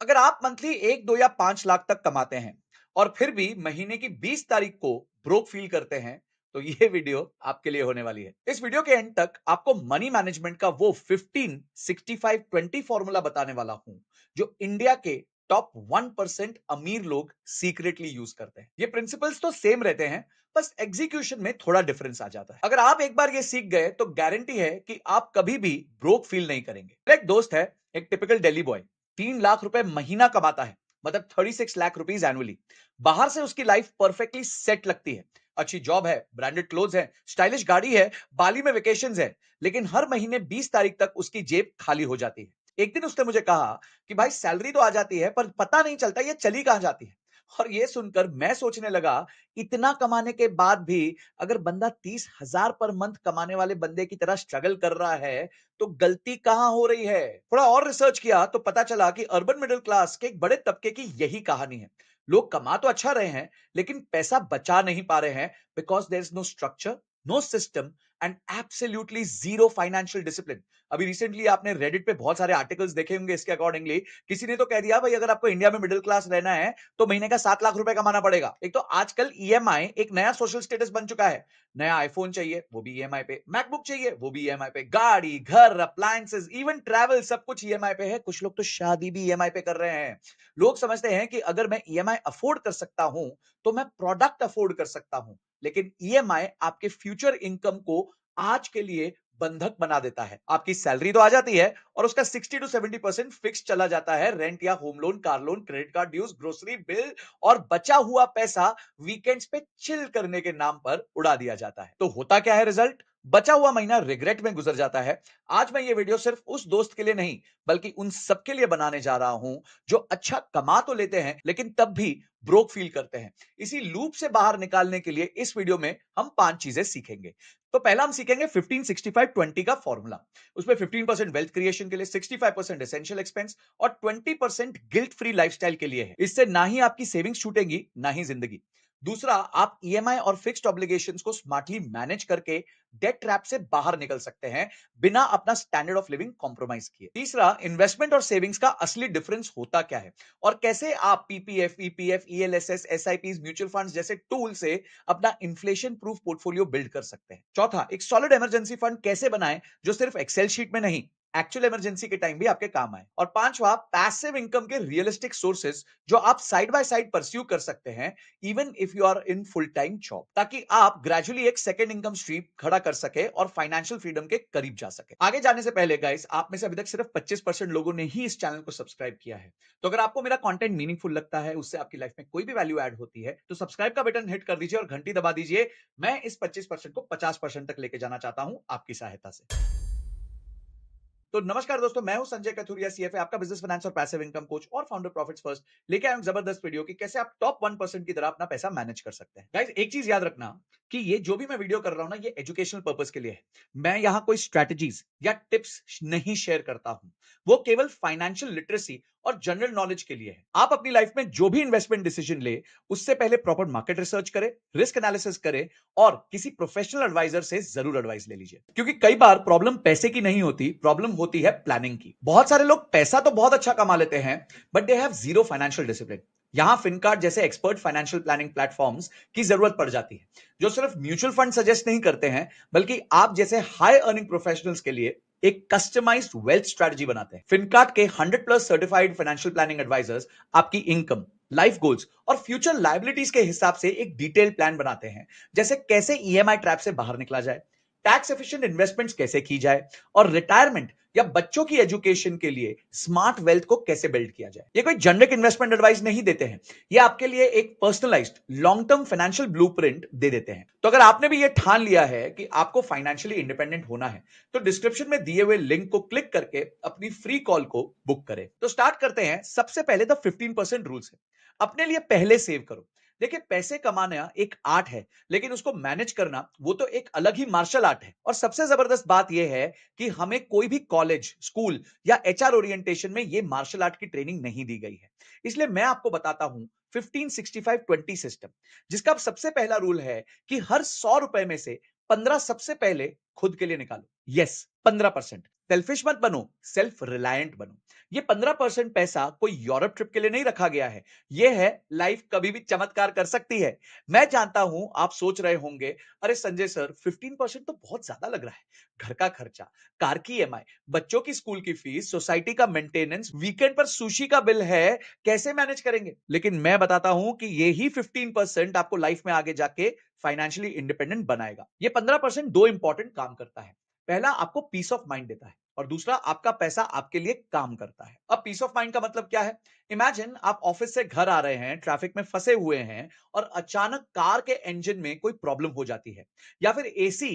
अगर आप मंथली 1, 2 या 5 लाख तक कमाते हैं और फिर भी महीने की 20 तारीख को ब्रोक फील करते हैं, तो ये वीडियो आपके लिए होने वाली है। इस वीडियो के एंड तक आपको मनी मैनेजमेंट का वो 15 65 20 फॉर्मूला बताने वाला हूं जो इंडिया के टॉप 1% अमीर लोग सीक्रेटली यूज करते हैं। ये प्रिंसिपल्स तो सेम रहते हैं, बस एग्जीक्यूशन में थोड़ा डिफरेंस आ जाता है। अगर आप एक बार ये सीख गए तो गारंटी है कि आप कभी भी ब्रोक फील नहीं करेंगे। मेरा एक दोस्त है, एक टिपिकल दिल्ली बॉय, 3 लाख रुपए महीना कमाता है, मतलब 36 लाख रुपीज एनुअली। बाहर से उसकी लाइफ परफेक्टली सेट लगती है। अच्छी जॉब है, ब्रांडेड क्लोथ है, स्टाइलिश गाड़ी है, बाली में वेकेशंस है। लेकिन हर महीने 20 तारीख तक उसकी जेब खाली हो जाती है। एक दिन उसने मुझे कहा कि भाई सैलरी तो आ जाती है पर पता नहीं चलता ये चली कहां जाती है। और ये सुनकर मैं सोचने लगा, इतना कमाने के बाद भी अगर बंदा 30,000 पर मंथ कमाने वाले बंदे की तरह स्ट्रगल कर रहा है, तो गलती कहां हो रही है। थोड़ा और रिसर्च किया तो पता चला कि अर्बन मिडिल क्लास के एक बड़े तबके की यही कहानी है। लोग कमा तो अच्छा रहे हैं, लेकिन पैसा बचा नहीं पा रहे हैं, because there is no structure, no system and absolutely zero financial discipline. अभी रिसेंटली आपने रेडिट पे बहुत सारे आर्टिकल्स देखे होंगे इसके अकॉर्डिंगली। किसी ने तो कह दिया भाई अगर आपको इंडिया में मिडिल क्लास रहना है तो महीने का 7 लाख रुपए कमाना पड़ेगा। एक तो आजकल ईएमआई एक नया सोशल स्टेटस बन चुका है। नया आईफोन चाहिए वो भी ईएमआई पे, मैकबुक चाहिए वो भी ईएमआई पे, गाड़ी, घर, अप्लायंसेस, इवन ट्रैवल, सब कुछ ईएमआई पे है। कुछ लोग तो शादी भी ईएमआई पे कर रहे हैं। लोग समझते हैं कि अगर मैं ईएमआई अफोर्ड कर सकता हूं तो मैं प्रोडक्ट अफोर्ड कर सकता हूं। लेकिन ईएमआई आपके फ्यूचर इनकम को आज के लिए बंधक बना देता है। आपकी सैलरी तो आ जाती है और उसका 60 to 70% फिक्स चला जाता है रेंट या home loan, car loan, credit card dues, grocery bill, और बचा हुआ पैसा वीकेंड्स पे चिल करने के नाम पर उड़ा दिया जाता है। तो होता क्या है रिजल्ट? बचा हुआ महीना रिग्रेट में गुजर जाता है। आज मैं ये वीडियो सिर्फ उस दोस्त के लिए नहीं, बल्कि उन सबके लिए बनाने जा रहा हूं जो अच्छा कमा तो लेते हैं लेकिन तब भी ब्रोक फील करते हैं। इसी लूप से बाहर निकालने के लिए इस वीडियो में हम 5 चीजें सीखेंगे। तो पहला हम सीखेंगे 15 65 20 का फॉर्मूला। उसमें 15% वेल्थ क्रिएशन के लिए, 65% एसेंशियल एक्सपेंस और 20% गिल्ट फ्री लाइफस्टाइल के लिए है। इससे ना ही आपकी सेविंग्स छूटेंगी, ना ही जिंदगी। दूसरा, आप ईएमआई और फिक्स्ड ऑब्लिगेशंस को स्मार्टली मैनेज करके डेट ट्रैप से बाहर निकल सकते हैं बिना अपना स्टैंडर्ड ऑफ लिविंग कॉम्प्रोमाइज किए। तीसरा, इन्वेस्टमेंट और सेविंग्स का असली डिफरेंस होता क्या है और कैसे आप PPF, EPF, ELSS, SIPs, mutual funds जैसे टूल से अपना इन्फ्लेशन प्रूफ पोर्टफोलियो बिल्ड कर सकते हैं। चौथा, एक सॉलिड इमरजेंसी फंड कैसे बनाएं जो सिर्फ एक्सेल शीट में नहीं, एक्चुअल इमरजेंसी के टाइम भी आपके काम आए। और पांचवा, पैसिव इनकम के रियलिस्टिक सोर्सेस जो आप साइड बाय साइड परस्यू कर सकते हैं even if you are in full time job, ताकि आप ग्रेजुअली एक सेकंड इनकम स्ट्रीम खड़ा कर सके और फाइनेंशियल फ्रीडम के करीब जा सके। आगे जाने से पहले गाइस, आप में से अभी तक सिर्फ 25% लोगों ने ही इस चैनल को सब्सक्राइब किया है। तो अगर आपको मेरा कंटेंट मीनिंगफुल लगता है, उससे आपकी लाइफ में कोई भी वैल्यू ऐड होती है, तो सब्सक्राइब का बटन हिट कर दीजिए और घंटी दबा दीजिए। मैं इस 25% को 50% तक लेके जाना चाहता हूं आपकी सहायता से। तो नमस्कार दोस्तों, मैं हूं संजय कथुरिया, सीएफए, आपका बिजनेस फाइनेंस और पैसिव इनकम कोच और फाउंडर प्रॉफिट्स फर्स्ट। लेके आया हूं जबरदस्त वीडियो कि कैसे आप टॉप 1% की तरह अपना पैसा मैनेज कर सकते हैं। गाइस, एक चीज याद रखना कि ये जो भी मैं वीडियो कर रहा हूं ना, ये एजुकेशनल पर्पस के लिए है। मैं यहां कोई स्ट्रेटजीज या टिप्स नहीं शेयर करता हूं। वो केवल फाइनेंशियल लिटरेसी और जनरल नॉलेज के लिए है। आप अपनी लाइफ में जो भी इन्वेस्टमेंट डिसीजन ले, उससे पहले प्रॉपर मार्केट रिसर्च करें, रिस्क एनालिसिस करें और किसी प्रोफेशनल एडवाइजर से जरूर एडवाइस ले लीजिए। क्योंकि कई बार प्रॉब्लम पैसे की नहीं होती, प्रॉब्लम होती है प्लानिंग की। बहुत सारे लोग पैसा तो बहुत अच्छा कमा लेते हैं, but they have zero financial discipline. यहां फिनकार्ड जैसे एक्सपर्ट फाइनेंशियल प्लानिंग प्लेटफॉर्म्स की जरूरत पड़ जाती है, जो सिर्फ म्यूचुअल फंड सजेस्ट नहीं करते हैं, बल्कि आप जैसे हाई अर्निंग प्रोफेशनल्स के लिए एक कस्टमाइज्ड वेल्थ स्ट्रेटजी बनाते हैं। फिनकार्ड के 100+ सर्टिफाइड फाइनेंशियल प्लानिंग एडवाइजर्स आपकी इनकम, लाइफ गोल्स और फ्यूचर लायबिलिटीज के हिसाब से एक डिटेल प्लान बनाते हैं। जैसे कैसे ईएमआई ट्रैप से बाहर निकला जाए, टैक्स एफिशिएंट इन्वेस्टमेंट्स कैसे की जाए और रिटायरमेंट या बच्चों की एजुकेशन के लिए स्मार्ट वेल्थ को कैसे बिल्ड किया जाए। ये कोई जनरिक इन्वेस्टमेंट एडवाइस नहीं देते हैं, ये आपके लिए एक personalised long term financial blueprint दे देते हैं। तो अगर आपने भी ये ठान लिया है कि आपको फाइनेंशियली इंडिपेंडेंट होना है, तो डिस्क्रिप्शन में दिए हुए लिंक को क्लिक करके अपनी फ्री कॉल को बुक करें। तो स्टार्ट करते हैं। सबसे पहले द 15% रूल्स है। अपने लिए पहले सेव करो। देखिए, पैसे कमाना एक आर्ट है, लेकिन उसको मैनेज करना वो तो एक अलग ही मार्शल आर्ट है। और सबसे जबरदस्त बात यह है कि हमें कोई भी कॉलेज, स्कूल या एचआर ओरिएंटेशन में ये मार्शल आर्ट की ट्रेनिंग नहीं दी गई है। इसलिए मैं आपको बताता हूं 15 65 20 सिस्टम, जिसका सबसे पहला रूल है कि हर 100 रुपए में से 15 सबसे पहले खुद के लिए निकालो। यस, 15%। सेल्फिश मत बनो, सेल्फ रिलायंट बनो। ये 15% पैसा कोई यूरोप ट्रिप के लिए नहीं रखा गया है। ये है लाइफ कभी भी चमत्कार कर सकती है। मैं जानता हूं आप सोच रहे होंगे, अरे संजय सर 15% तो बहुत ज्यादा लग रहा है। घर का खर्चा, कार की ईएमआई, बच्चों की स्कूल की फीस, सोसाइटी का मेंटेनेंस, वीकेंड पर सुशी का बिल है, कैसे मैनेज करेंगे? लेकिन मैं बताता हूं कि ये ही 15% आपको लाइफ में आगे जाके फाइनेंशियली इंडिपेंडेंट बनाएगा। ये 15% दो इंपॉर्टेंट काम करता है। पहला आपको पीस ऑफ माइंड देता है और दूसरा आपका पैसा आपके लिए काम करता है। अब पीस ऑफ माइंड का मतलब क्या है? इमेजिन आप ऑफिस से घर आ रहे हैं, ट्रैफिक में फंसे हुए हैं और अचानक कार के इंजन में कोई प्रॉब्लम हो जाती है या फिर एसी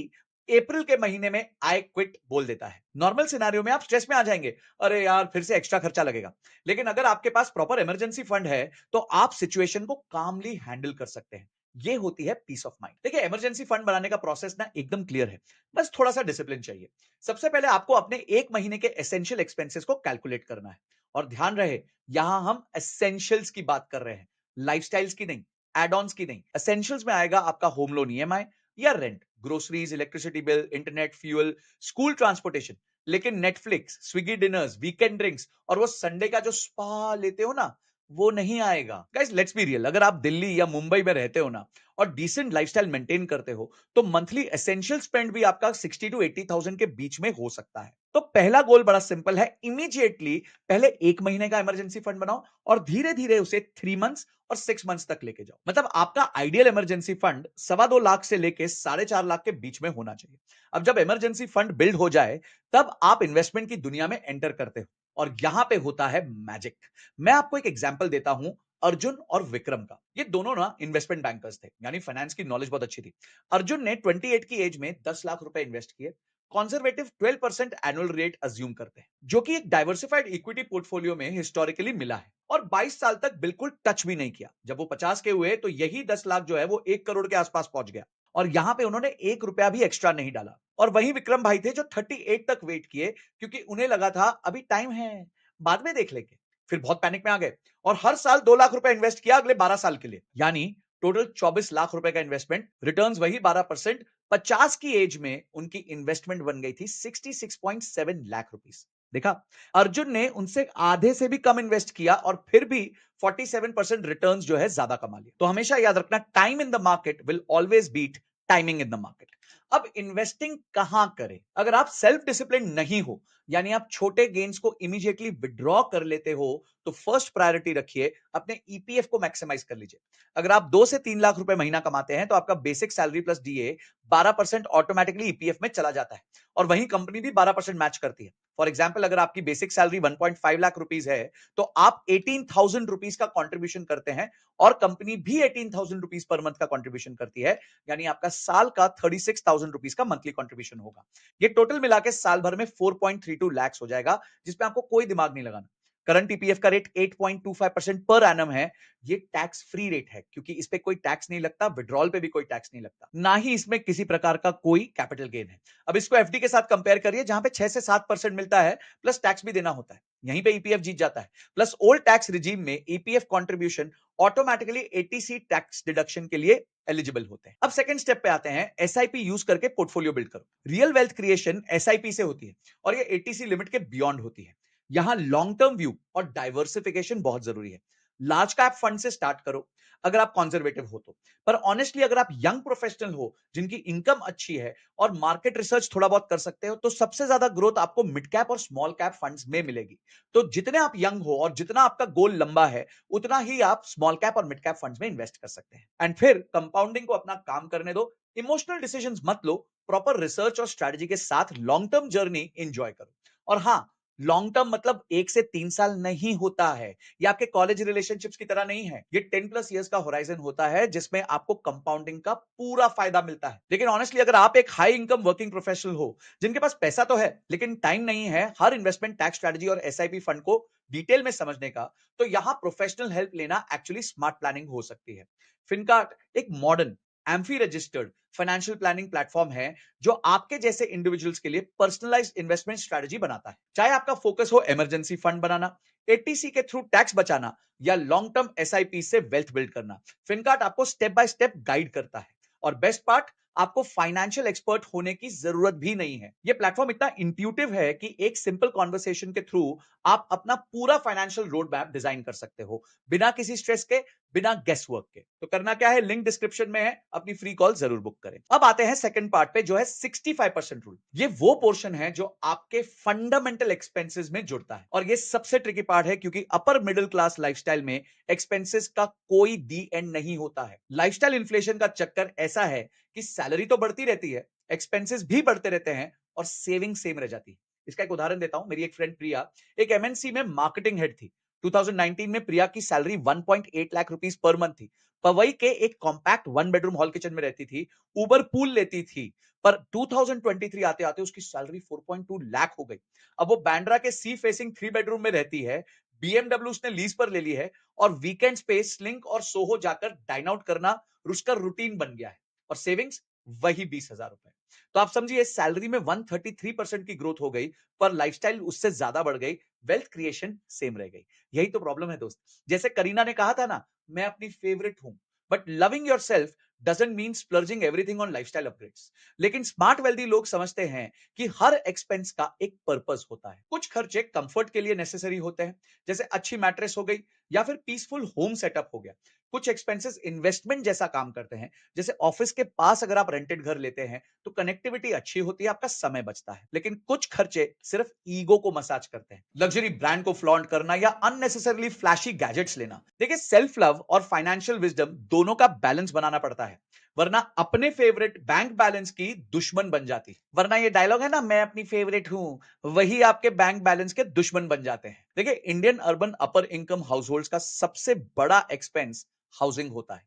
अप्रैल के महीने में आई क्विट बोल देता है। नॉर्मल सिनेरियो में आप स्ट्रेस में आ जाएंगे, अरे यार फिर से एक्स्ट्रा खर्चा लगेगा। लेकिन अगर आपके पास प्रॉपर इमरजेंसी फंड है तो आप सिचुएशन को कामली हैंडल कर सकते हैं। ये होती है पीस ऑफ माइंड। देखिए, इमरजेंसी फंड बनाने का प्रोसेस ना एकदम क्लियर है, बस थोड़ा सा डिसिप्लिन चाहिए। सबसे पहले आपको अपने एक महीने के एसेंशियल एक्सपेंसेस को कैलकुलेट करना है। और ध्यान रहे, यहां हम एसेंशियल्स की बात कर रहे हैं, लाइफस्टाइल्स की नहीं, एड ऑन्स की नहीं। एसेंशियल्स में आएगा आपका होम लोन ईएमआई या rent, groceries, electricity bill, internet, fuel, school transportation. लेकिन Netflix, Swiggy diners, weekend drinks और वो संडे का जो स्पा लेते हो ना, वो नहीं आएगा। गाइस लेट्स बी रियल, अगर आप दिल्ली या मुंबई में रहते हो ना और डिसेंट लाइफस्टाइल मेंटेन करते हो तो मंथली एसेंशियल स्पेंड भी आपका 60 टू 80,000 के बीच में हो सकता है। तो पहला गोल बड़ा सिंपल है, इमीडिएटली पहले एक महीने का इमरजेंसी फंड बनाओ और धीरे धीरे उसे 3 मंथ्स और 6 मंथ्स तक लेके जाओ। मतलब आपका आइडियल इमरजेंसी फंड 2.25 लाख से लेके 4.5 लाख के बीच में होना चाहिए। अब जब इमरजेंसी फंड बिल्ड हो जाए तब आप इन्वेस्टमेंट की दुनिया में एंटर करते हो और यहां पे होता है मैजिक। मैं आपको एक एग्जांपल देता हूं, अर्जुन और विक्रम का। ये दोनों ना इन्वेस्टमेंट बैंकर्स थे, यानी फाइनेंस की नॉलेज बहुत अच्छी थी। अर्जुन ने 28 की एज में 10 लाख रुपए इन्वेस्ट किए। कॉन्जर्वेटिव 12% एनुअल रेट अज्यूम करते हैं, जो कि एक डाइवर्सिफाइड इक्विटी पोर्टफोलियो में हिस्टोरिकली मिला है। और 22 साल तक बिल्कुल टच भी नहीं किया। जब वो 50 के हुए तो यही 10 लाख जो है वो 1 करोड़ के आसपास पहुंच गया और यहां पे उन्होंने 1 रुपया भी एक्स्ट्रा नहीं डाला। और वही विक्रम भाई थे जो 38 तक वेट किए, क्योंकि उन्हें लगा था अभी टाइम है, बाद में देख लेंगे। फिर बहुत पैनिक में आ गए और हर साल 2 लाख रुपए इन्वेस्ट किया अगले 12 साल के लिए, यानी टोटल 24 लाख रुपए का इन्वेस्टमेंट, रिटर्न्स वही 12%। 50 की एज में उनकी इन्वेस्टमेंट बन गई थी 66.7 लाख रुपीस। देखा, अर्जुन ने उनसे आधे से भी कम इन्वेस्ट किया और फिर भी 47% रिटर्न्स जो है ज्यादा कमा लिया। तो हमेशा याद रखना, time in the market will always beat timing in the market. अब इन्वेस्टिंग कहां करें? अगर आप सेल्फ डिसिप्लिन नहीं हो, यानी आप छोटे गेन्स को इमीडिएटली विड्रॉ कर लेते हो, तो फर्स्ट प्रायोरिटी रखिए अपने ईपीएफ को मैक्सिमाइज कर लीजिए। अगर आप 2 से 3 लाख रुपए महीना कमाते हैं तो आपका basic salary plus DA 12% automatically EPF में चला जाता है और वहीं कंपनी भी 12% मैच करती है। फॉर एग्जाम्पल, अगर आपकी बेसिक सैलरी 1.5 लाख रुपीज है तो आप 18,000 रुपीज का कॉन्ट्रीब्यूशन करते हैं और कंपनी भी 18,000 रुपीज पर मंथ का कॉन्ट्रीब्यूशन करती है, यानी आपका साल का 36,000 रुपीज का मंथली कॉन्ट्रीब्यूशन होगा। ये टोटल मिला के साल भर में 4.32 लाख हो जाएगा, जिसमें आपको कोई दिमाग नहीं लगाना। करंट ईपीएफ का रेट 8.25% पर एनम है। ये टैक्स फ्री रेट है, क्योंकि इस पे कोई टैक्स नहीं लगता, विड्रॉल पे भी कोई टैक्स नहीं लगता, ना ही इसमें किसी प्रकार का कोई कैपिटल गेन है। अब इसको एफडी के साथ कंपेयर करिए, जहां पे 6 से 7% मिलता है प्लस टैक्स भी देना होता है। यहीं पे ईपीएफ जीत जाता है। प्लस ओल्ड टैक्स रिजीम में ईपीएफ कंट्रीब्यूशन ऑटोमेटिकली 80सी टैक्स डिडक्शन के लिए एलिजिबल होते हैं। अब सेकंड स्टेप पे आते हैं, एसआईपी यूज करके पोर्टफोलियो बिल्ड करो। रियल वेल्थ क्रिएशन एसआईपी से होती है और ये 80सी लिमिट के बियॉन्ड होती है। यहां लॉन्ग टर्म व्यू और डाइवर्सिफिकेशन बहुत जरूरी है। लार्ज कैप फंड से स्टार्ट करो अगर आप कंजर्वेटिव हो तो। पर ऑनेस्टली अगर आप यंग प्रोफेशनल हो जिनकी इनकम अच्छी है और मार्केट रिसर्च थोड़ा बहुत कर सकते हो, तो सबसे ज्यादा ग्रोथ आपको मिड कैप और स्मॉल कैप फंड्स में मिलेगी। तो जितने आप यंग हो और जितना आपका गोल लंबा है, उतना ही आप स्मॉल कैप और मिड कैप फंड्स में इन्वेस्ट कर सकते हैं। एंड फिर कंपाउंडिंग को अपना काम करने दो, इमोशनल डिसीजंस मत लो, प्रॉपर रिसर्च और स्ट्रेटजी के साथ लॉन्ग टर्म जर्नी एंजॉय करो। और हाँ, लॉन्ग टर्म मतलब 1 से 3 साल नहीं होता है। ये आपके कॉलेज रिलेशनशिप्स की तरह नहीं है। ये 10+ इयर्स का होराइजन होता है, जिसमें आपको कंपाउंडिंग का पूरा फायदा मिलता है। लेकिन ऑनेस्टली अगर आप एक हाई इनकम वर्किंग प्रोफेशनल हो जिनके पास पैसा तो है लेकिन टाइम नहीं है हर इन्वेस्टमेंट, टैक्स स्ट्रेटजी और एसआईपी फंड को डिटेल में समझने का, तो यहां प्रोफेशनल हेल्प लेना एक्चुअली स्मार्ट प्लानिंग हो सकती है। फिनकार्ट एक modern, amphi registered financial planning platform है जो आपके जैसे इंडिविजुअल्स के लिए पर्सनलाइज्ड इन्वेस्टमेंट स्ट्रेटजी बनाता है। चाहे आपका फोकस हो इमरजेंसी फंड बनाना, एटीसी के थ्रू टैक्स बचाना या लॉन्ग टर्म एसआईपी से वेल्थ बिल्ड करना, फिनकार्ट आपको स्टेप बाय स्टेप गाइड करता है। और बेस्ट पार्ट, आपको फाइनेंशियल एक्सपर्ट होने की जरूरत भी नहीं है। ये प्लेटफॉर्म इतना इंट्यूटिव है कि एक सिंपल कॉन्वर्सेशन के थ्रू आप अपना पूरा फाइनेंशियल रोड मैप डिजाइन कर सकते हो, बिना किसी स्ट्रेस के, बिना गेस वर्क के। तो करना क्या है, लिंक डिस्क्रिप्शन में है, अपनी फ्री कॉल जरूर बुक करें। अब आते हैं सेकंड पार्ट पे, जो है 65% रूल। ये वो पोर्शन है जो आपके फंडामेंटल एक्सपेंसेस में जुड़ता है, और ये सबसे ट्रिकी पार्ट है, क्योंकि अपर मिडिल क्लास लाइफस्टाइल में एक्सपेंसेस का कोई दी एंड नहीं होता है। लाइफस्टाइल इन्फ्लेशन का चक्कर ऐसा है कि सैलरी तो बढ़ती रहती है, एक्सपेंसेस भी बढ़ते रहते हैं, और सेविंग सेम रह जाती है। इसका एक उदाहरण देता हूं। मेरी एक फ्रेंड प्रिया एक एमएनसी में मार्केटिंग हेड थी। 2019 में प्रिया की salary 1.8 lakh rupees per month थी। पवई के एक कॉम्पैक्ट 1 बेडरूम हॉल किचन में रहती थी, उबर पूल लेती थी। पर 2023 आते आते उसकी सैलरी 4.2 लाख हो गई। अब वो बैंड्रा के सी फेसिंग 3 बेडरूम में रहती है, बीएमडब्ल्यू उसने लीज पर ले ली है, और वीकेंड्स पे स्लिंक और सोहो जाकर डाइन आउट करना उसका रूटीन बन गया है। और सेविंग्स वही 20,000 रुपए। तो आप समझिए, सैलरी में 133% की ग्रोथ हो गई, पर लाइफस्टाइल उससे ज्यादा बढ़ गई, वेल्थ क्रिएशन सेम रह गई। यही तो प्रॉब्लम है दोस्त। जैसे करीना ने कहा था ना, मैं अपनी फेवरेट हूं, but loving yourself doesn't mean splurging everything on lifestyle upgrades. लेकिन स्मार्ट वेल्दी लोग समझते हैं कि हर एक्सपेंस का एक पर्पस होता है। कुछ खर्चे कंफर्ट के लिए नेसेसरी होते हैं, जैसे अच्छी मैट्रेस हो गई, या फिर पीसफुल होम सेटअप हो गया। कुछ एक्सपेंसेस इन्वेस्टमेंट जैसा काम करते हैं, जैसे ऑफिस के पास अगर आप रेंटेड घर लेते हैं तो कनेक्टिविटी अच्छी होती है, आपका समय बचता है। लेकिन कुछ खर्चे सिर्फ ईगो को मसाज करते हैं, लग्जरी ब्रांड को फ्लॉन्ट करना या अननेसेसरली फ्लैशी गैजेट्स लेना। देखिए, सेल्फ लव और फाइनेंशियल विजडम दोनों का बैलेंस बनाना पड़ता है, वरना अपने फेवरेट बैंक बैलेंस की दुश्मन बन जाती। वरना ये डायलॉग है ना, मैं अपनी फेवरेट हूं, वही आपके बैंक बैलेंस के दुश्मन बन जाते हैं। देखिए, इंडियन अर्बन अपर इनकम हाउस होल्ड का सबसे बड़ा एक्सपेंस हाउसिंग होता है।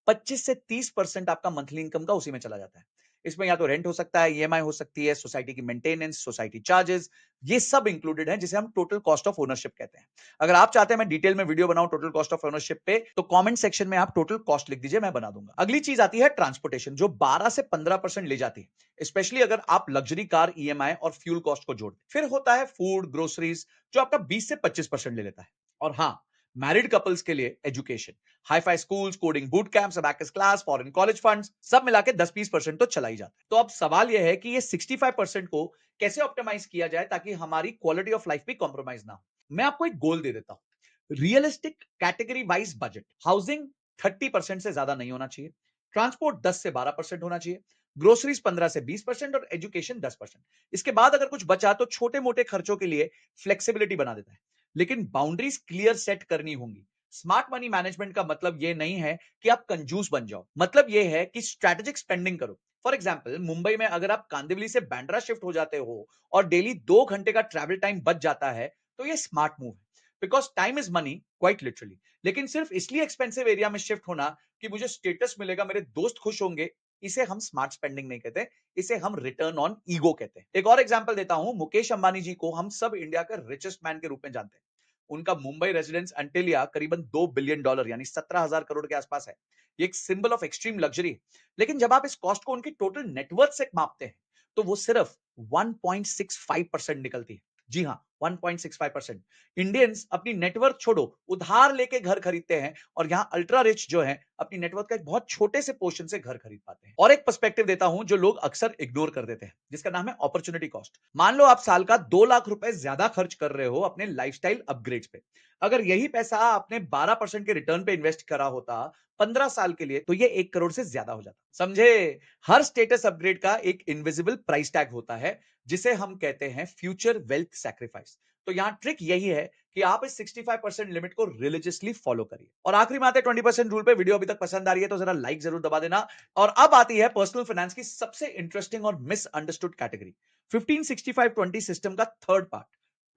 25 से 30% आपका मंथली इनकम का उसी में चला जाता है। इसमें या तो रेंट हो सकता है, ईएमआई हो सकती है, सोसाइटी की मेंटेनेंस, सोसाइटी चार्जेस, ये सब इंक्लूडेड है, जिसे हम टोटल कॉस्ट ऑफ ओनरशिप कहते हैं। अगर आप चाहते हैं मैं डिटेल में वीडियो बनाऊं टोटल कॉस्ट ऑफ ओनरशिप पे, तो कमेंट सेक्शन में आप टोटल कॉस्ट लिख दीजिए, मैं बना दूंगा। अगली चीज आती है ट्रांसपोर्टेशन, जो 12 से 15% ले जाती है, स्पेशली अगर आप लग्जरी कार, ईएमआई और फ्यूल कॉस्ट को जोड़। फिर होता है फूड, ग्रोसरीज, जो आपका 20 से 25% ले लेता है। और हाँ, मैरिड कपल्स के लिए education, hi-fi schools, coding boot camps, abacus class, foreign college funds, सब मिला के 10-20% तो चला ही जाता है। तो अब सवाल यह है कि ये 65% को कैसे ऑप्टिमाइज किया जाए ताकि हमारी क्वालिटी ऑफ लाइफ भी कॉम्प्रोमाइज ना हो। मैं आपको एक गोल दे देता हूं। Realistic category wise budget. Housing 30% से ज्यादा नहीं होना चाहिए, ट्रांसपोर्ट 10 से 12% होना चाहिए, ग्रोसरीज 15 से 20% और एजुकेशन 10%। इसके बाद अगर कुछ बचा तो छोटे मोटे खर्चों के लिए फ्लेक्सिबिलिटी बना देता है, लेकिन बाउंड्रीज क्लियर सेट करनी होंगी। स्मार्ट मनी मैनेजमेंट का मतलब यह नहीं है कि आप कंजूस बन जाओ, मतलब यह है कि स्ट्रेटेजिक स्पेंडिंग करो। फॉर एग्जाम्पल, मुंबई में अगर आप कांदिवली से बैंड्रा शिफ्ट हो जाते हो और डेली 2 घंटे का ट्रैवल टाइम बच जाता है, तो यह स्मार्ट मूव है, because time is money, quite literally. लेकिन सिर्फ इसलिए एक्सपेंसिव एरिया में शिफ्ट होना कि मुझे स्टेटस मिलेगा, मेरे दोस्त खुश होंगे, इसे हम स्मार्ट स्पेंडिंग नहीं कहते, इसे हम रिटर्न ऑन ईगो कहते हैं। एक और एग्जांपल देता हूं। मुकेश अंबानी जी को हम सब इंडिया का रिचेस्ट मैन के रूप में जानते हैं। उनका मुंबई रेजिडेंस अंटिलिया करीबन $2 बिलियन यानी 17,000 करोड़ के आसपास है। ये एक सिंबल ऑफ एक्सट्रीम लग्जरी है। लेकिन जब आप इस कॉस्ट को उनकी टोटल नेटवर्थ से मापते हैं, तो वो सिर्फ 1.65% निकलती है। जी हाँ, 1.65%। इंडियंस अपनी नेटवर्थ छोड़ो, उधार लेके घर खरीदते हैं, और यहां अल्ट्रा रिच जो है अपनी नेटवर्थ का एक बहुत छोटे से पोर्शन से घर खरीद पाते हैं। और एक पर्सपेक्टिव देता हूं जो लोग अक्सर इग्नोर कर देते हैं, जिसका नाम है अपॉर्चुनिटी कॉस्ट। मान लो आप साल का 2 लाख रुपए ज्यादा खर्च कर रहे हो अपने लाइफस्टाइल अपग्रेड्स पे। अगर यही पैसा आपने 12% के रिटर्न पे इन्वेस्ट करा होता 15 साल के लिए, तो ये 1 करोड़ से ज्यादा हो जाता। समझे? हर स्टेटस अपग्रेड का एक इनविजिबल प्राइस टैग होता है, जिसे हम कहते हैं फ्यूचर वेल्थ सैक्रिफाइस। तो यहां ट्रिक यही है कि आप इस 65% लिमिट को रिलीजियसली फॉलो करिए। और आखिरी में आते हैं 20% रूल पे। वीडियो अभी तक पसंद आ रही है तो जरा लाइक जरूर दबा देना। और अब आती है पर्सनल फाइनेंस की सबसे इंटरेस्टिंग और मिसअंडरस्टूड कैटेगरी, 15-65-20 सिस्टम का थर्ड पार्ट,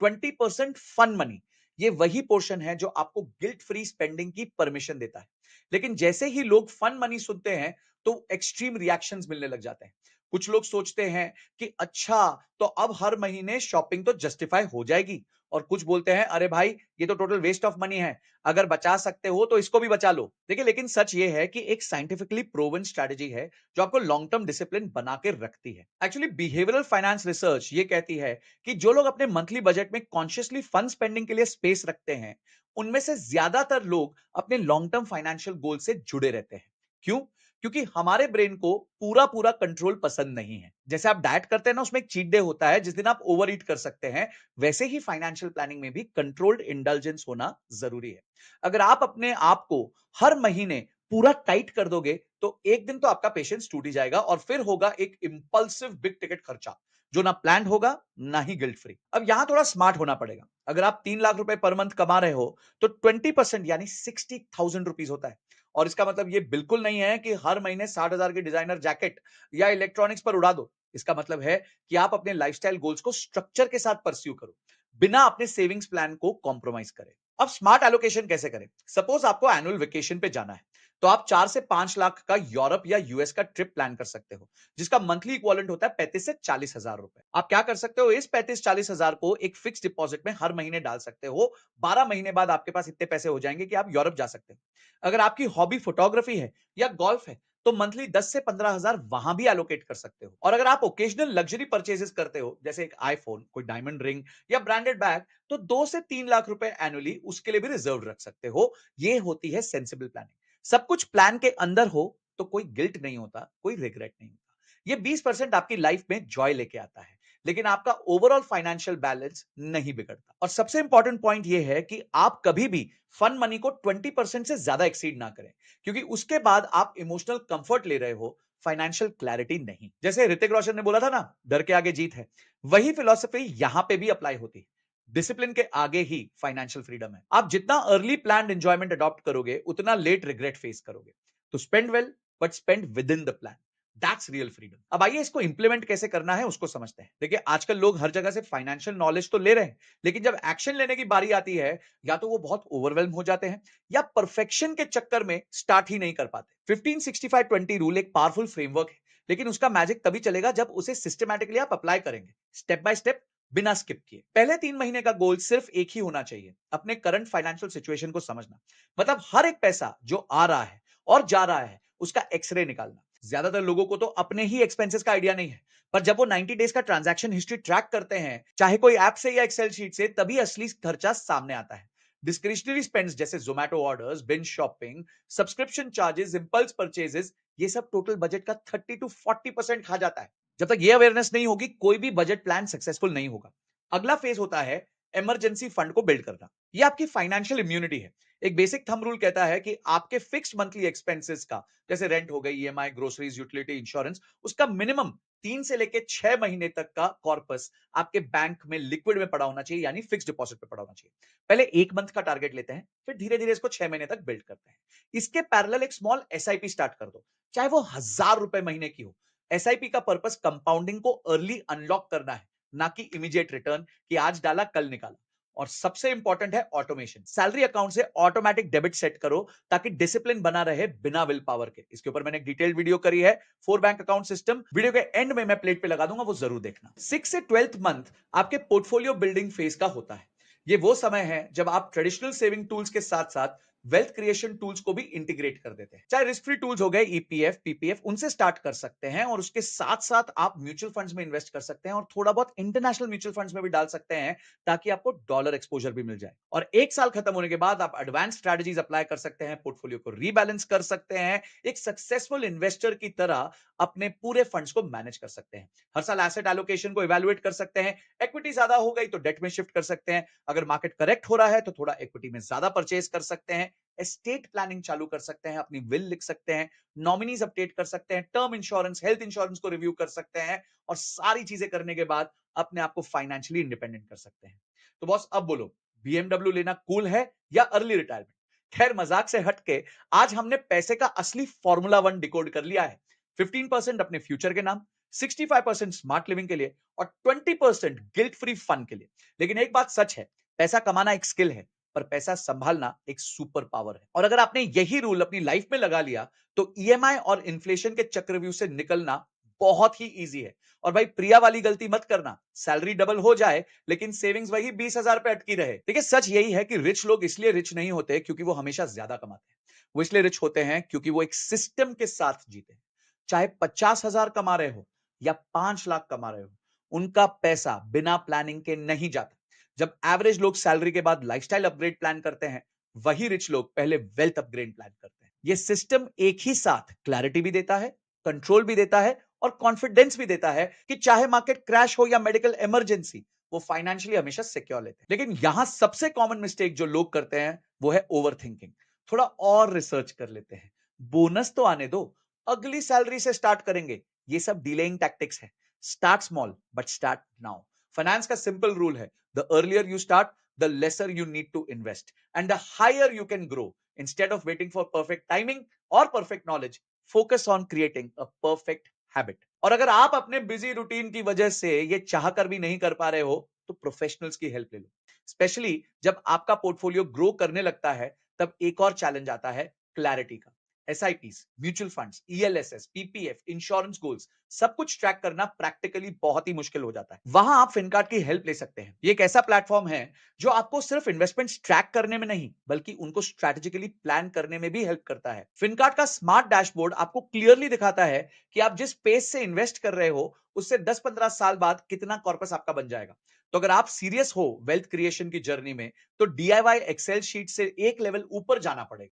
20% फन मनी। ये वही पोर्शन है जो आपको गिल्ट फ्री स्पेंडिंग की परमिशन देता है। लेकिन जैसे ही लोग फन मनी सुनते हैं, तो एक्सट्रीम रिएक्शंस मिलने लग जाते हैं। कुछ लोग सोचते हैं कि अच्छा, तो अब हर महीने शॉपिंग तो जस्टिफाई हो जाएगी, और कुछ बोलते हैं अरे भाई, ये तो टोटल वेस्ट ऑफ मनी है, अगर बचा सकते हो तो इसको भी बचा लो। देखिए, लेकिन सच ये है कि एक साइंटिफिकली प्रूवन स्ट्रेटजी है जो आपको लॉन्ग टर्म डिसिप्लिन बना के रखती है। एक्चुअली बिहेवियरल फाइनेंस रिसर्च ये कहती है कि जो लोग अपने मंथली बजट में कॉन्शियसली फन स्पेंडिंग के लिए स्पेस रखते हैं, उनमें से ज्यादातर लोग अपने लॉन्ग टर्म फाइनेंशियल गोल से जुड़े रहते हैं। क्यों? क्योंकि हमारे ब्रेन को पूरा पूरा कंट्रोल पसंद नहीं है। जैसे आप डाइट करते हैं ना, उसमें एक चीट डे होता है जिस दिन आप ओवर ईट कर सकते हैं, वैसे ही फाइनेंशियल प्लानिंग में भी कंट्रोल्ड इंडल्जेंस होना जरूरी है। अगर आप अपने आप को हर महीने पूरा टाइट कर दोगे तो एक दिन तो आपका पेशेंस टूट ही जाएगा और फिर होगा एक इंपल्सिव बिग टिकट खर्चा जो ना प्लान होगा ना ही गिल्ट फ्री। अब यहां थोड़ा स्मार्ट होना पड़ेगा। अगर आप 3 लाख रुपए पर मंथ कमा रहे हो तो 20% यानी 60,000 रुपीज होता है। और इसका मतलब ये बिल्कुल नहीं है कि हर महीने 60,000 की डिजाइनर जैकेट या इलेक्ट्रॉनिक्स पर उड़ा दो। इसका मतलब है कि आप अपने लाइफस्टाइल गोल्स को स्ट्रक्चर के साथ परस्यू करो, बिना अपने सेविंग्स प्लान को कॉम्प्रोमाइज करें। अब स्मार्ट एलोकेशन कैसे करें? सपोज आपको एनुअल वेकेशन पे जाना है, तो आप 4 से 5 लाख का यूरोप या यूएस का ट्रिप प्लान कर सकते हो, जिसका मंथली इक्विवेलेंट होता है 35 से 40 हजार रुपए। आप क्या कर सकते हो, इस 35-40 हजार को एक फिक्स डिपॉजिट में हर महीने डाल सकते हो। 12 महीने बाद आपके पास इतने पैसे हो जाएंगे कि आप यूरोप जा सकते हो। अगर आपकी हॉबी फोटोग्राफी है या गोल्फ है तो मंथली 10 से 15 हजार वहां भी एलोकेट कर सकते हो। और अगर आप ओकेजनल लग्जरी परचेजेस करते हो, जैसे एक आईफोन, कोई डायमंड रिंग या ब्रांडेड बैग, तो 2 से 3 लाख रुपए एनुअली उसके लिए भी रिजर्व रख सकते हो। ये होती है सेंसिबल प्लानिंग। सब कुछ प्लान के अंदर हो तो कोई गिल्ट नहीं होता, कोई रिग्रेट नहीं होता। ये 20% आपकी लाइफ में जॉय लेके आता है, लेकिन आपका ओवरऑल फाइनेंशियल बैलेंस नहीं बिगड़ता। और सबसे इंपॉर्टेंट पॉइंट ये है कि आप कभी भी फन मनी को 20% से ज्यादा एक्सीड ना करें, क्योंकि उसके बाद आप इमोशनल कंफर्ट ले रहे हो, फाइनेंशियल क्लैरिटी नहीं। जैसे ऋतिक रोशन ने बोला था ना, डर के आगे जीत है, वही फिलॉसफी यहां पे भी अप्लाई होती है। डिसिप्लिन के आगे ही फाइनेंशियल फ्रीडम है। आप जितना अर्ली प्लान्ड एंजॉयमेंट अडॉप्ट करोगे उतना लेट रिग्रेट फेस करोगे। तो spend well but spend with in the plan. That's real freedom. अब आइए इसको इंप्लीमेंट कैसे करना है उसको समझते हैं। देखिए, आजकल लोग हर जगह से फाइनेंशियल नॉलेज तो ले रहे हैं, लेकिन जब एक्शन लेने की बारी आती है, या तो वो बहुत ओवरवेल्म हो जाते हैं या परफेक्शन के चक्कर में स्टार्ट ही नहीं कर पाते। 15-65-20 रूल एक पावरफुल फ्रेमवर्क है, लेकिन उसका मैजिक तभी चलेगा जब उसे सिस्टमैटिकली आप अप्लाई करेंगे, स्टेप बाय स्टेप, बिना स्किप किए। पहले 3 महीने का गोल सिर्फ एक ही होना चाहिए, अपने करंट फाइनेंशियल सिचुएशन को समझना। मतलब हर एक पैसा जो आ रहा है और जा रहा है उसका एक्सरे निकालना। ज्यादातर लोगों को तो अपने ही एक्सपेंसेस का आइडिया नहीं है, पर जब वो 90 डेज का ट्रांजैक्शन हिस्ट्री ट्रैक करते हैं, चाहे कोई ऐप से या एक्सेल शीट से, तभी असली खर्चा सामने आता है। डिस्क्रिशनरी स्पेंड्स जैसे Zomato orders, binge shopping, subscription charges, impulse purchases, ये सब टोटल बजट का 30 to 40% खा जाता है। जब तक ये अवेयरनेस नहीं होगी, कोई भी बजट प्लान सक्सेसफुल नहीं होगा। अगला फेज होता है इमरजेंसी फंड को बिल्ड करना। ये आपकी फाइनेंशियल इम्यूनिटी है। एक बेसिक थंब रूल कहता है कि आपके फिक्स्ड मंथली एक्सपेंसेस का, जैसे रेंट हो गई, ईएमआई, ग्रोसरीज, यूटिलिटी, इंश्योरेंस, उसका मिनिमम 3 से लेके 6 महीने तक का कॉर्पस आपके बैंक में लिक्विड में पड़ा होना चाहिए, यानी फिक्स डिपॉजिट पे पड़ा होना चाहिए। पहले 1 मंथ का टारगेट लेते हैं, फिर धीरे धीरे इसको 6 महीने तक बिल्ड करते हैं। इसके पैरेलल एक स्मॉल एसआईपी स्टार्ट कर दो, चाहे वो 1,000 रुपए महीने की हो। एसआईपी का पर्पस कंपाउंडिंग को अर्ली अनलॉक करना है, ना कि इमीडिएट रिटर्न कि आज डाला कल निकाला। और सबसे इंपॉर्टेंट है ऑटोमेशन। सैलरी अकाउंट से ऑटोमेटिक डेबिट सेट करो ताकि डिसिप्लिन बना रहे बिना विल पावर के। इसके ऊपर मैंने एक डिटेल्ड वीडियो करी है, 4 बैंक अकाउंट सिस्टम। वीडियो के एंड में मैं प्लेट पे लगा दूंगा, वो जरूर देखना। 6 से 12th मंथ आपके पोर्टफोलियो बिल्डिंग फेज का होता है। ये वो समय है जब आप ट्रेडिशनल सेविंग टूल्स के साथ साथ वेल्थ क्रिएशन टूल्स को भी इंटीग्रेट कर देते हैं। चाहे रिस्क फ्री टूल्स हो गए, ईपीएफ, पीपीएफ, उनसे स्टार्ट कर सकते हैं, और उसके साथ साथ आप म्यूचुअल फंड्स में इन्वेस्ट कर सकते हैं और थोड़ा बहुत इंटरनेशनल म्यूचुअल फंड्स में भी डाल सकते हैं, ताकि आपको डॉलर एक्सपोजर भी मिल जाए। और 1 साल खत्म होने के बाद आप एडवांस स्ट्रेटजीज अप्लाई कर सकते हैं, पोर्टफोलियो को रीबैलेंस कर सकते हैं, एक सक्सेसफुल इन्वेस्टर की तरह अपने पूरे फंड्स को मैनेज कर सकते हैं। हर साल एसेट एलोकेशन को इवैल्यूएट कर सकते हैं। इक्विटी ज्यादा हो गई तो डेट में शिफ्ट कर सकते हैं। अगर मार्केट करेक्ट हो रहा है तो थोड़ा इक्विटी में ज्यादा परचेज कर सकते हैं। एस्टेट प्लानिंग चालू कर सकते हैं, अपनी विल लिख सकते हैं, नॉमिनीज अपडेट कर सकते हैं, टर्म इंश्योरेंस, हेल्थ इंश्योरेंस को रिव्यू कर सकते हैं, और सारी चीजें करने के बाद अपने आप को फाइनेंशियली इंडिपेंडेंट कर सकते हैं। तो बॉस, अब बोलो, बीएमडब्ल्यू लेना कूल है या अर्ली रिटायरमेंट? खैर, मजाक से हटके आज हमने पैसे का असली फॉर्मूला 1 डिकोड कर लिया है। 15% अपने फ्यूचर के नाम, 65% स्मार्ट लिविंग के लिए, और 20% गिल्ट फ्री फन के लिए। लेकिन एक बात सच है, पैसा कमाना एक स्किल है, पर पैसा संभालना एक सुपर पावर है। और अगर आपने यही रूल अपनी लाइफ में लगा लिया तो ईएमआई और इन्फ्लेशन के चक्रव्यूह से निकलना बहुत ही इजी है। और भाई, प्रिया वाली गलती मत करना, सैलरी डबल हो जाए लेकिन सेविंग्स वही 20,000 पे अटकी रहे। देखिए, सच यही है कि रिच लोग इसलिए रिच नहीं होते क्योंकि वो हमेशा ज्यादा कमाते हैं। वो इसलिए रिच होते हैं क्योंकि वो एक सिस्टम के साथ जीते हैं। चाहे 50,000 कमा रहे हो या 5 लाख कमा रहे हो, उनका पैसा बिना प्लानिंग के नहीं जाता। जब एवरेज लोग सैलरी के बाद लाइफस्टाइल अपग्रेड प्लान करते हैं, वही रिच लोग पहले वेल्थ अपग्रेड प्लान करते हैं। ये सिस्टम एक ही साथ क्लैरिटी भी देता है, कंट्रोल भी देता है और कॉन्फिडेंस भी देता है कि चाहे मार्केट क्रैश हो या मेडिकल इमरजेंसी, वो फाइनेंशियली हमेशा सिक्योर लेते हैं। लेकिन यहां सबसे कॉमन मिस्टेक जो लोग करते हैं वो है ओवर थिंकिंग। थोड़ा और रिसर्च कर लेते हैं, बोनस तो आने दो, अगली सैलरी से स्टार्ट करेंगे। ये सब डिलेइंग टैक्टिक्स है। Start small but start now. Finance का सिंपल रूल है, the earlier you start the lesser you need to invest and the higher you can grow. Instead of waiting for perfect timing or perfect knowledge, focus on creating a perfect habit. और अगर आप अपने busy routine की वजह से ये चाहकर भी नहीं कर पा रहे हो, तो प्रोफेशनल्स की हेल्प ले लो। स्पेशली जब आपका पोर्टफोलियो ग्रो करने लगता है, तब एक और चैलेंज आता है क्लैरिटी का। SIPs, mutual funds, ELSS, PPF, insurance goals, सब कुछ ट्रैक करना प्रैक्टिकली बहुत ही मुश्किल हो जाता है। वहां आप फिनकार्ड की हेल्प ले सकते हैं। ये एक ऐसा प्लेटफॉर्म है जो आपको सिर्फ इन्वेस्टमेंट्स ट्रैक करने में नहीं, बल्कि उनको स्ट्रैटेजिकली प्लान करने में भी हेल्प करता है। फिनकार्ड का स्मार्ट डैशबोर्ड आपको क्लियरली दिखाता है कि आप जिस पेस से इन्वेस्ट कर रहे हो, उससे 10-15 साल बाद कितना कॉर्पस आपका बन जाएगा। तो अगर आप सीरियस हो वेल्थ क्रिएशन की जर्नी में, तो डीआईवाई एक्सेल शीट से एक लेवल ऊपर जाना पड़ेगा।